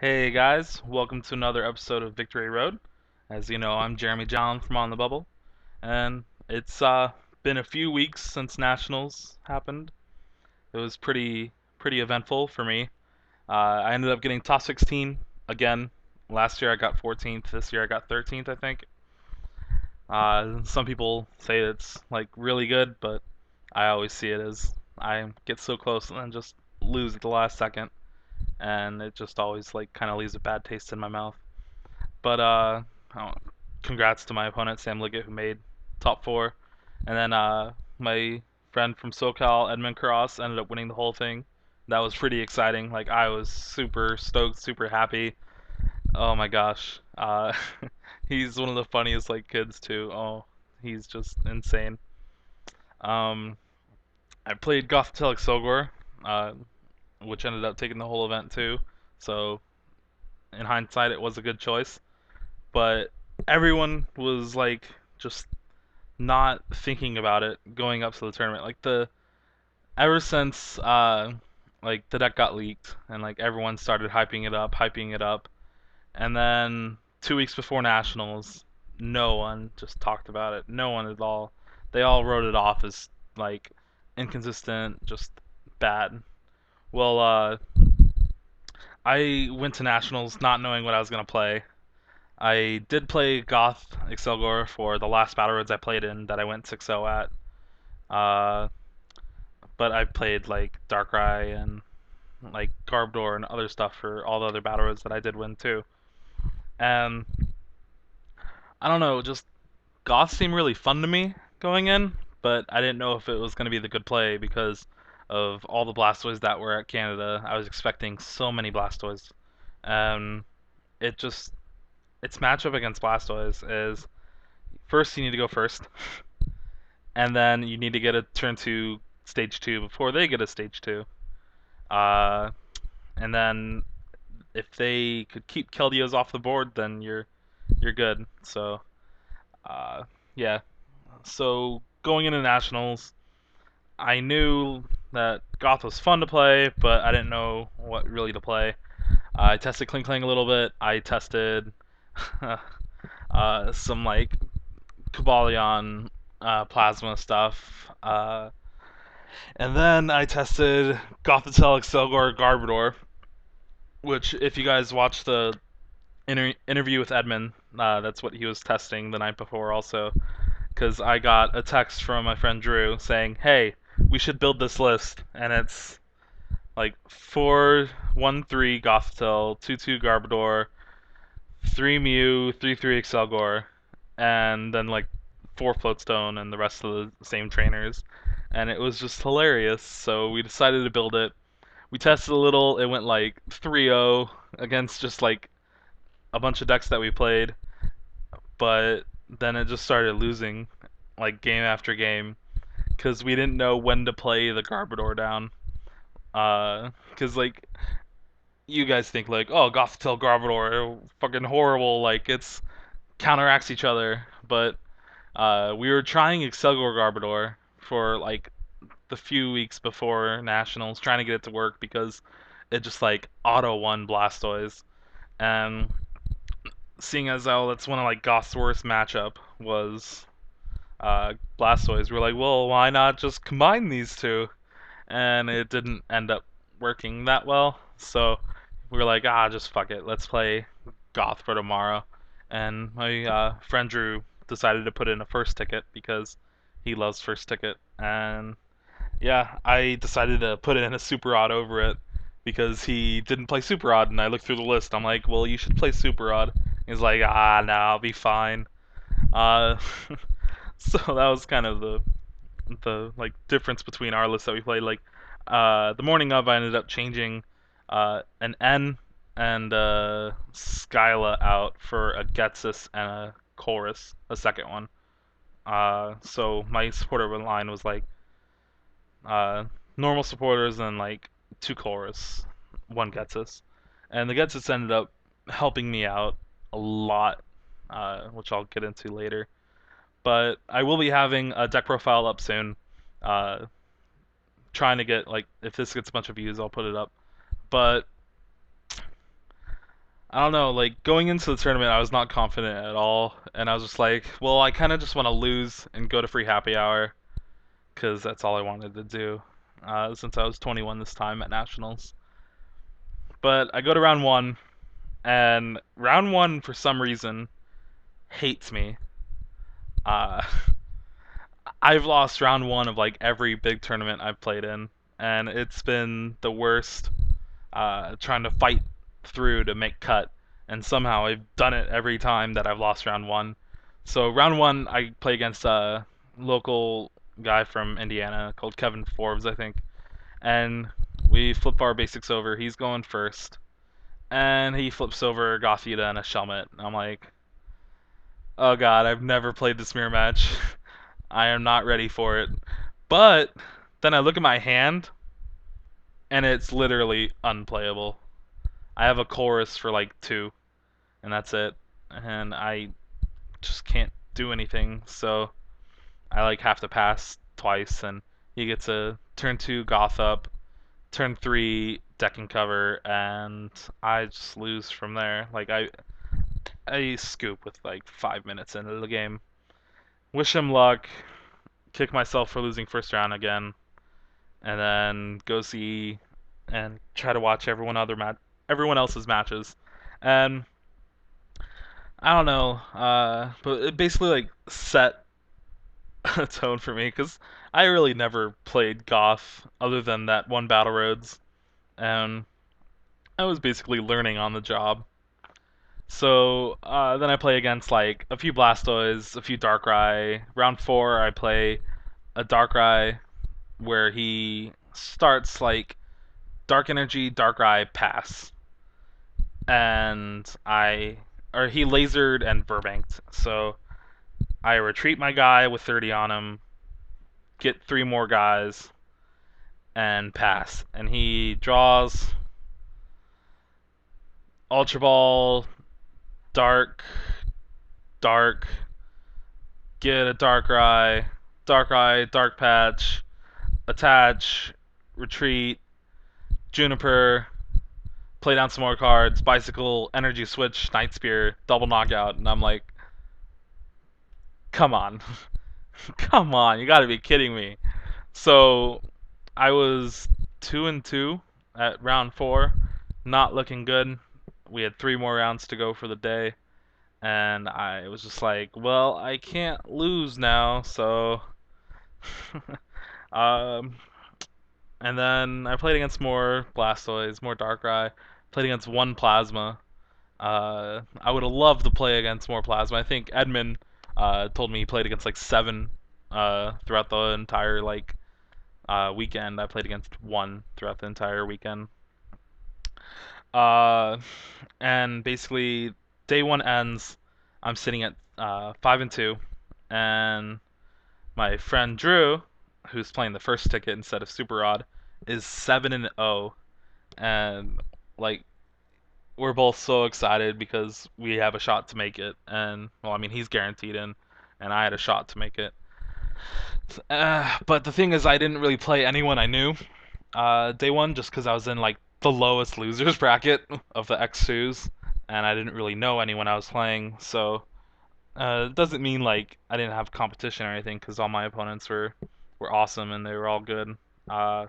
Hey guys, welcome to another episode of Victory Road. As you know, I'm Jeremy John from On the Bubble, and it's been a few weeks since Nationals happened. It was pretty eventful for me. I ended up getting top 16 again. Last year I got 14th. This year I got 13th, I think. Some people say it's like really good, but I always see it as I get so close and then just lose at the last second, and it just always like kind of leaves a bad taste in my mouth. But oh, congrats to my opponent Sam Liggett who made top four, and then my friend from SoCal Edmund Cross ended up winning the whole thing. That was pretty exciting. Like I was super stoked, super happy. Oh my gosh, he's one of the funniest like kids too. Oh, he's just insane. Um, I played Gothitelic Sogor, uh, which ended up taking the whole event too. So in hindsight, it was a good choice. But everyone was like just not thinking about it going up to the tournament. Like the ever since like the deck got leaked and like everyone started hyping it up, and then 2 weeks before nationals, no one just talked about it. No one at all. They all wrote it off as like inconsistent, just bad. Well, I went to nationals not knowing what I was gonna play. I did play Goth Excelgor for the last Battle Roads I played in that I went 6-0 at. Uh, but I played like Darkrai and like Garbodor and other stuff for all the other Battle Roads that I did win too. And I don't know, just Goth seemed really fun to me going in, but I didn't know if it was going to be the good play because of all the Blastoise that were at Canada. I was expecting so many Blastoise. Um, it just its matchup against Blastoise is first you need to go first, and then you need to get a turn two stage two before they get a stage two. Uh, and then if they could keep Keldeos off the board, then you're good. So uh, yeah. So going into nationals, I knew that Goth was fun to play, but I didn't know what really to play. I tested Kling Kling a little bit. I tested some like Cobalion plasma stuff. And then I tested Gothitel, Excelgor, Garbodor, which, if you guys watched the interview with Edmund, that's what he was testing the night before also. Because I got a text from my friend Drew saying, hey, we should build this list. And it's like 4-1-3 Gothitel, 2-2 Garbodor, 3 Mew, 3-3 Excelgor, and then like 4 Floatstone and the rest of the same trainers. And it was just hilarious, so we decided to build it. We tested a little. It went like 3-0 against just like a bunch of decks that we played, but then it just started losing like game after game because we didn't know when to play the Garbodor down. Because like you guys think like, oh, Gothitel Garbodor, fucking horrible. Like it's counteracts each other, but we were trying Excelgor Garbodor for like the few weeks before nationals, trying to get it to work because it just like auto won Blastoise. And seeing as how that's one of like Goth's worst matchup was Blastoise, we're like, well, why not just combine these two? And it didn't end up working that well. So we were like, just fuck it, let's play Goth for tomorrow. And my friend Drew decided to put in a first ticket because he loves first ticket, and yeah, I decided to put in a Super Odd over it because he didn't play Super Odd, and I looked through the list. I'm like, well, you should play Super Odd. He's like, no, I'll be fine. Uh, so that was kind of the like difference between our lists that we played. Like, the morning of, I ended up changing an N and Skyla out for a Getsus and a Chorus, a second one. So my supporter line was like uh, normal supporters and like two chorus, one Getsus, and the Getsus ended up helping me out a lot, which I'll get into later. But I will be having a deck profile up soon. Uh, Trying to get like if this gets a bunch of views, I'll put it up. But I don't know, like going into the tournament, I was not confident at all, and I was just like, well, I kind of just want to lose and go to free happy hour because that's all I wanted to do since I was 21 this time at nationals. But I go to round one, and round one for some reason hates me. Uh, I've lost round one of like every big tournament I've played in, and it's been the worst. Trying to fight through to make cut, and somehow I've done it every time that I've lost round one. So round one, I play against a local guy from Indiana called Kevin Forbes, I think, and we flip our basics over. He's going first, and he flips over Gothita and a Shelmet. And I'm like, oh god, I've never played this mirror match. I am not ready for it. But then I look at my hand, and it's literally unplayable. I have a chorus for like two, and that's it. And I just can't do anything, so I like have to pass twice, and he gets a turn two Goth up, turn three deck and cover, and I just lose from there. Like I scoop with like 5 minutes into the game. Wish him luck. Kick myself for losing first round again, and then go see and try to watch everyone else's matches. And I don't know, but it basically like set a tone for me because I really never played Goth other than that one Battle Roads, and I was basically learning on the job. So then I play against like a few Blastoise, a few Darkrai. Round four, I play a Darkrai where he starts like Dark Energy, Darkrai, pass, and he lasered and Burbanked. So I retreat my guy with 30 on him, get three more guys, and pass. And he draws Ultra Ball, Dark, Dark, get a Dark Dark Patch, attach, retreat, Juniper, play down some more cards, Bicycle, Energy Switch, Night Spear, double knockout. And I'm like, come on. Come on, you gotta be kidding me. So I was 2-2 at round four, not looking good. We had three more rounds to go for the day, and I was just like, well, I can't lose now, so. um, and then I played against more Blastoise, more Darkrai, played against one Plasma. I would have loved to play against more Plasma. I think Edmund told me he played against like seven throughout the entire like weekend. I played against one throughout the entire weekend. Uh, and basically, day one ends. I'm sitting at 5-2, and my friend Drew, who's playing the first ticket instead of Super Rod, is 7-0, and like we're both so excited because we have a shot to make it. And well, I mean, he's guaranteed in, and I had a shot to make it. But the thing is, I didn't really play anyone I knew day one just because I was in like the lowest losers bracket of the X2s, and I didn't really know anyone I was playing. So it doesn't mean like I didn't have competition or anything because all my opponents were awesome and they were all good. Uh,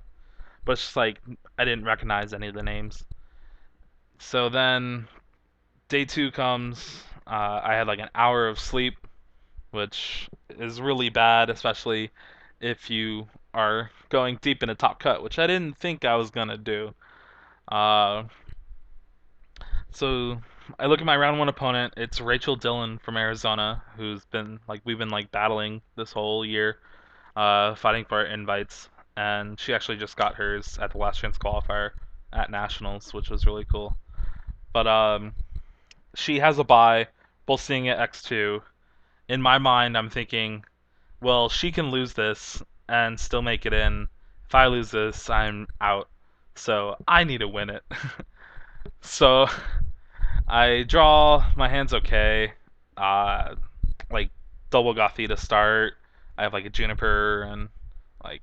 but it's just like I didn't recognize any of the names. So then day two comes. I had like an hour of sleep, which is really bad, especially if you are going deep in a top cut, which I didn't think I was gonna do. Uh, so I look at my round one opponent. It's Rachel Dillon from Arizona, who's been like we've been like battling this whole year, fighting for our invites, and she actually just got hers at the last chance qualifier at nationals, which was really cool. But she has a bye, both seeing at X2. In my mind, I'm thinking, well, she can lose this and still make it in. If I lose this, I'm out. So I need to win it. So I draw. My hand's okay. Uh, like double Gothy to start. I have like a Juniper and like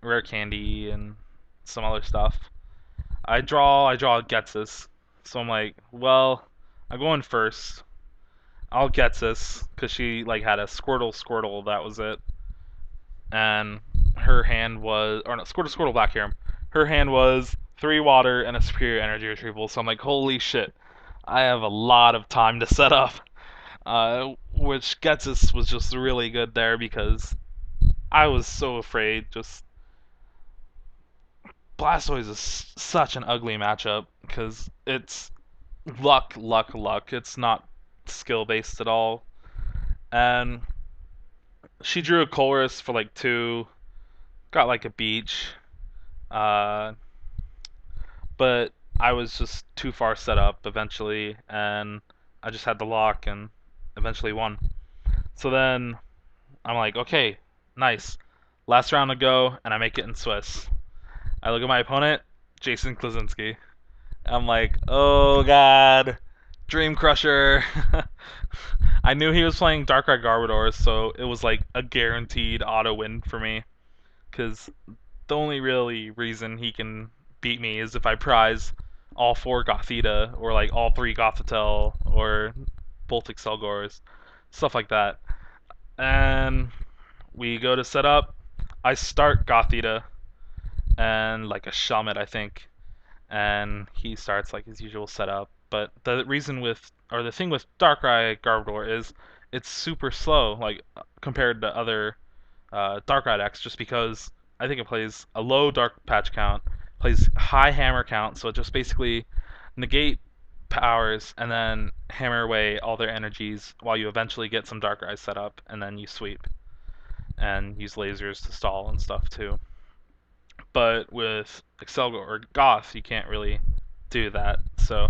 rare candy and some other stuff. I draw. Getsus. So I'm like, well, I'm going first. I'll get this because she like had a Squirtle. That was it. And her hand was, or no, Squirtle Black Harem. Her hand was three water and a superior energy retrieval. So I'm like, holy shit, I have a lot of time to set up. Which Getsus was just really good there because I was so afraid. Just Blastoise is such an ugly matchup because it's luck. It's not skill based at all. And she drew a chorus for like two, got like a beach, uh, but I was just too far set up eventually, and I just had the lock and eventually won. So then I'm like, okay, nice. Last round to go, and I make it in Swiss. I look at my opponent, Jason Klaczynski. I'm like, oh god, Dream Crusher. I knew he was playing Darkrai Garbodor, so it was like a guaranteed auto win for me. Because the only really reason he can beat me is if I prize all four Gothita, or like all three Gothitelle, or both Excelgors, stuff like that. And we go to set up. I start Gothita and like a Shelmet, I think, and he starts like his usual setup. But the reason with, or the thing with Darkrai Garbodor is it's super slow, like compared to other Darkrai decks, just because I think it plays a low Dark Patch count, plays high Hammer count, so it just basically negate powers and then hammer away all their energies while you eventually get some Darkrai set up, and then you sweep and use lasers to stall and stuff too. But with Excelgor or Goth, you can't really do that. So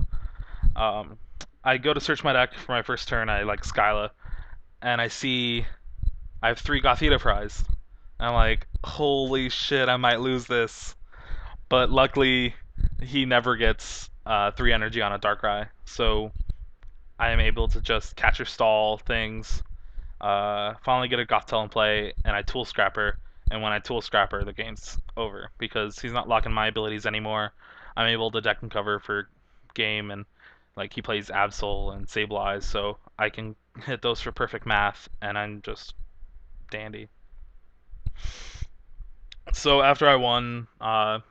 um, I go to search my deck for my first turn. I like Skyla, and I see I have three Gothita prize. I'm like, holy shit, I might lose this. But luckily, he never gets three energy on a Darkrai, so I am able to just catch or stall things. Finally get a Gothitelle in play, and I Tool Scrapper. And when I Tool Scrapper, the game's over because he's not locking my abilities anymore. I'm able to deck and cover for game, and like he plays Absol and Sableye, so I can hit those for perfect math, and I'm just dandy. So after I won, found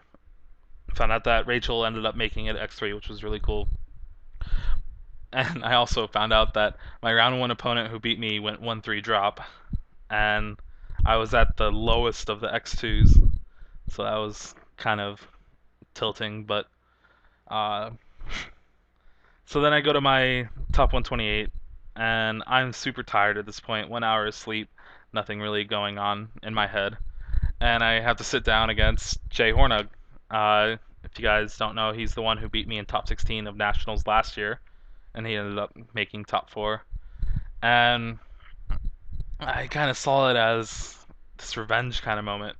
out that Rachel ended up making it X3, which was really cool. And I also found out that my round one opponent who beat me went 1-3 drop, and I was at the lowest of the X2s, so that was kind of tilting. But uh, so then I go to my top 128, and I'm super tired at this point. 1 hour of sleep, nothing really going on in my head, and I have to sit down against Jay Hornug. If you guys don't know, he's the one who beat me in top 16 of nationals last year, and he ended up making top four. And I kind of saw it as this revenge kind of moment.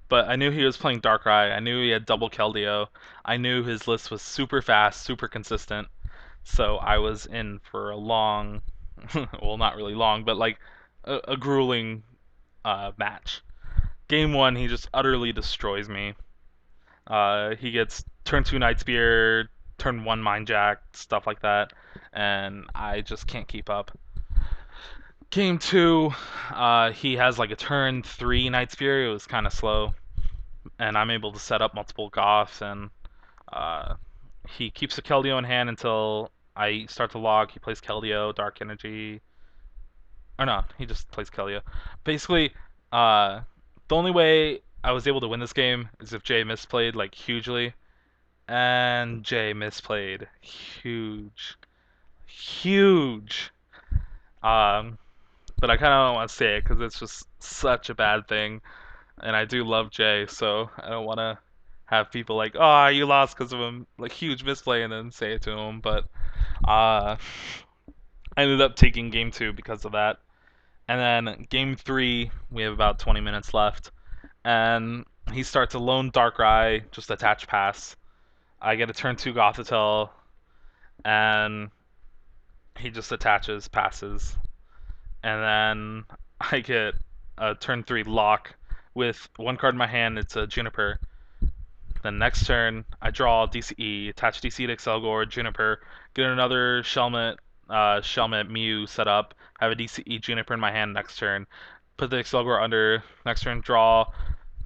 But I knew he was playing Darkrai. I knew he had double Keldeo. I knew his list was super fast, super consistent. So I was in for a long, well, not really long, but like a grueling match. Game one, he just utterly destroys me. He gets turn two Night Spear, turn one Mind Jack, stuff like that, and I just can't keep up. Game two, he has like a turn three Night Spear. It was kind of slow, and I'm able to set up multiple Goths, and uh, he keeps the Keldeo in hand until I start to log. He plays Keldeo, Dark Energy, or no, he just plays Keldeo. Basically, uh, the only way I was able to win this game is if Jay misplayed like hugely, and Jay misplayed huge. Um, but I kind of don't want to say it because it's just such a bad thing, and I do love Jay, so I don't want to have people like, "Oh, you lost because of him," like huge misplay, and then say it to him. But uh, I ended up taking game two because of that, and then game three, we have about 20 minutes left, and he starts a lone Darkrai, just attach pass. I get a turn two Gothitelle, and he just attaches, passes, and then I get a turn three lock with one card in my hand. It's a Juniper. Then next turn, I draw DCE, attach DCE to Excelgor, Juniper, get another Shelmet Mew set up, have a DCE Juniper in my hand next turn, put the Excelgor under, next turn draw,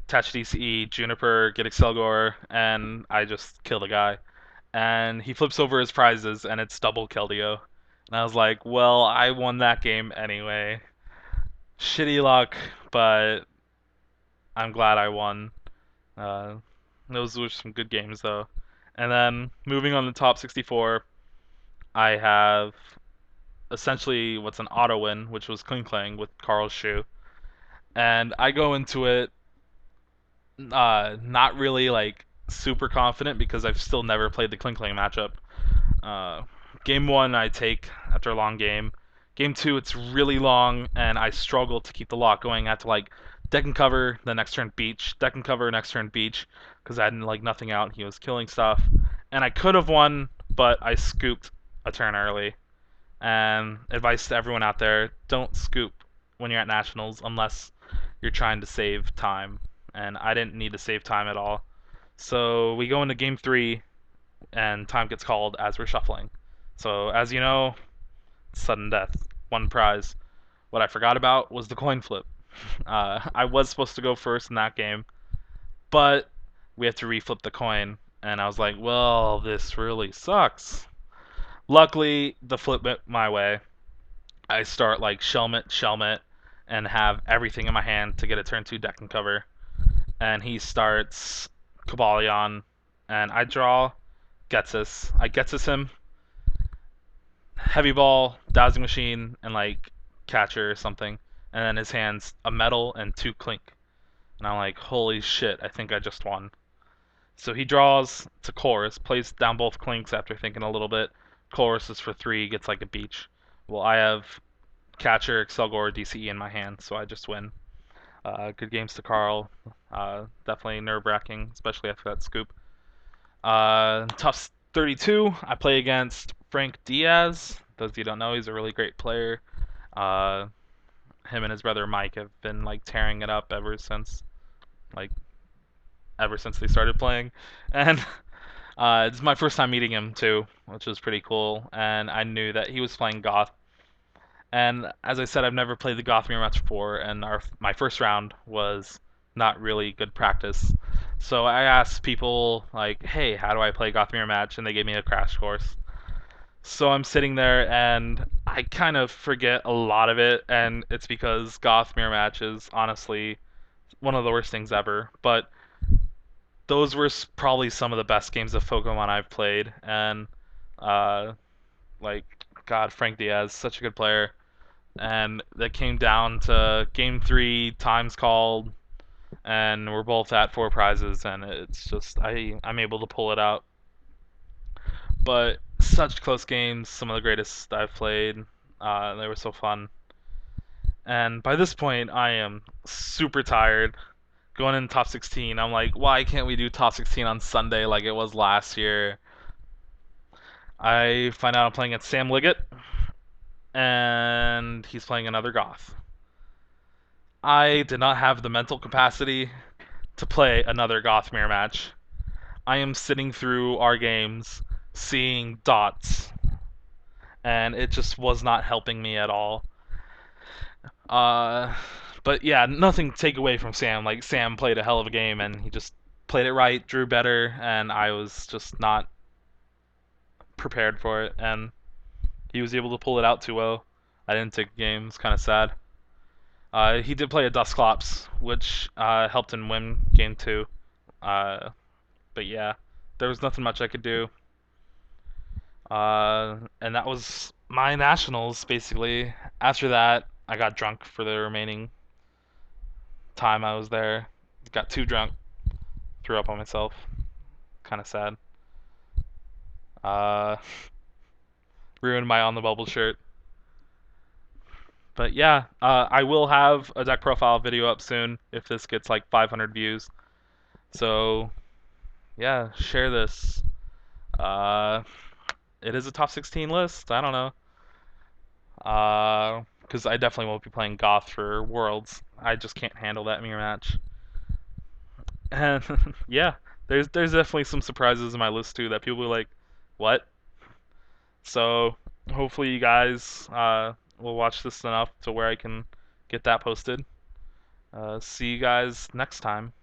attach DCE, Juniper, get Excelgor, and I just kill the guy. And he flips over his prizes, and it's double Keldeo. And I was like, well, I won that game anyway. Shitty luck, but I'm glad I won. Uh, those were some good games, though. And then moving on to top 64, I have essentially what's an auto win, which was Kling Kling with Carl's shoe. And I go into it not really like super confident because I've still never played the Kling Kling matchup. Uh, Game one, I take after a long game. Game two, it's really long, and I struggle to keep the lock going. I have to like deck and cover, the next turn beach, deck and cover, next turn beach, because I had like nothing out. He was killing stuff, and I could have won, but I scooped a turn early. And advice to everyone out there: don't scoop when you're at nationals unless you're trying to save time. And I didn't need to save time at all. So we go into game three, and time gets called as we're shuffling. So as you know, sudden death, one prize. What I forgot about was the coin flip. I was supposed to go first in that game, but we have to reflip the coin, and I was like, well, this really sucks. Luckily, the flip went my way. I start like Shelmet, and have everything in my hand to get a turn two deck and cover. And he starts Cobalion, and I draw Getsus. I Getsus him, heavy ball, dowsing machine, and like catcher or something. And then his hands a metal and two clink. And I'm like, holy shit, I think I just won. So he draws to chorus, plays down both clinks after thinking a little bit. Chorus is for three, gets like a beach. Well, I have catcher, Excelgor, DCE in my hand, so I just win. Good games to Carl. Definitely nerve wracking, especially after that scoop. Tough 32. I play against Frank Diaz. Those of you who don't know, he's a really great player. Uh, Him and his brother Mike have been like tearing it up like ever since they started playing, and it's my first time meeting him too, which was pretty cool. And I knew that he was playing Goth. And as I said, I've never played the Goth mirror match before, and my first round was not really good practice. So I asked people like, "Hey, how do I play Goth mirror match?" And they gave me a crash course. So I'm sitting there and I kind of forget a lot of it, and it's because Goth mirror match is honestly one of the worst things ever. But those were probably some of the best games of Pokemon I've played, and uh, like God, Frank Diaz, such a good player. And that came down to game three, times called, and we're both at four prizes, and it's just I'm able to pull it out. But such close games, some of the greatest I've played. They were so fun. And by this point, I am super tired. Going in top 16, I'm like, why can't we do top 16 on Sunday like it was last year? I find out I'm playing at Sam Liggett, and he's playing another Goth. I did not have the mental capacity to play another Goth mirror match. I am sitting through our games, seeing dots, and it just was not helping me at all. Uh, but yeah, nothing to take away from Sam. Like Sam played a hell of a game, and he just played it right, drew better, and I was just not prepared for it, and he was able to pull it out too well. I didn't take the game. It's kind of sad. He did play a Dusclops, which helped him win game two. Uh, but yeah, there was nothing much I could do. And that was my nationals basically. After that, I got drunk for the remaining time I was there. Got too drunk, threw up on myself. Kind of sad. Uh, Ruined my on the bubble shirt. But yeah, I will have a deck profile video up soon if this gets like 500 views. So yeah, share this. Uh, it is a top 16 list. I don't know. Because I definitely won't be playing Goth for Worlds. I just can't handle that mirror match. And yeah, there's definitely some surprises in my list too that people are like, what? So hopefully you guys will watch this enough to where I can get that posted. See you guys next time.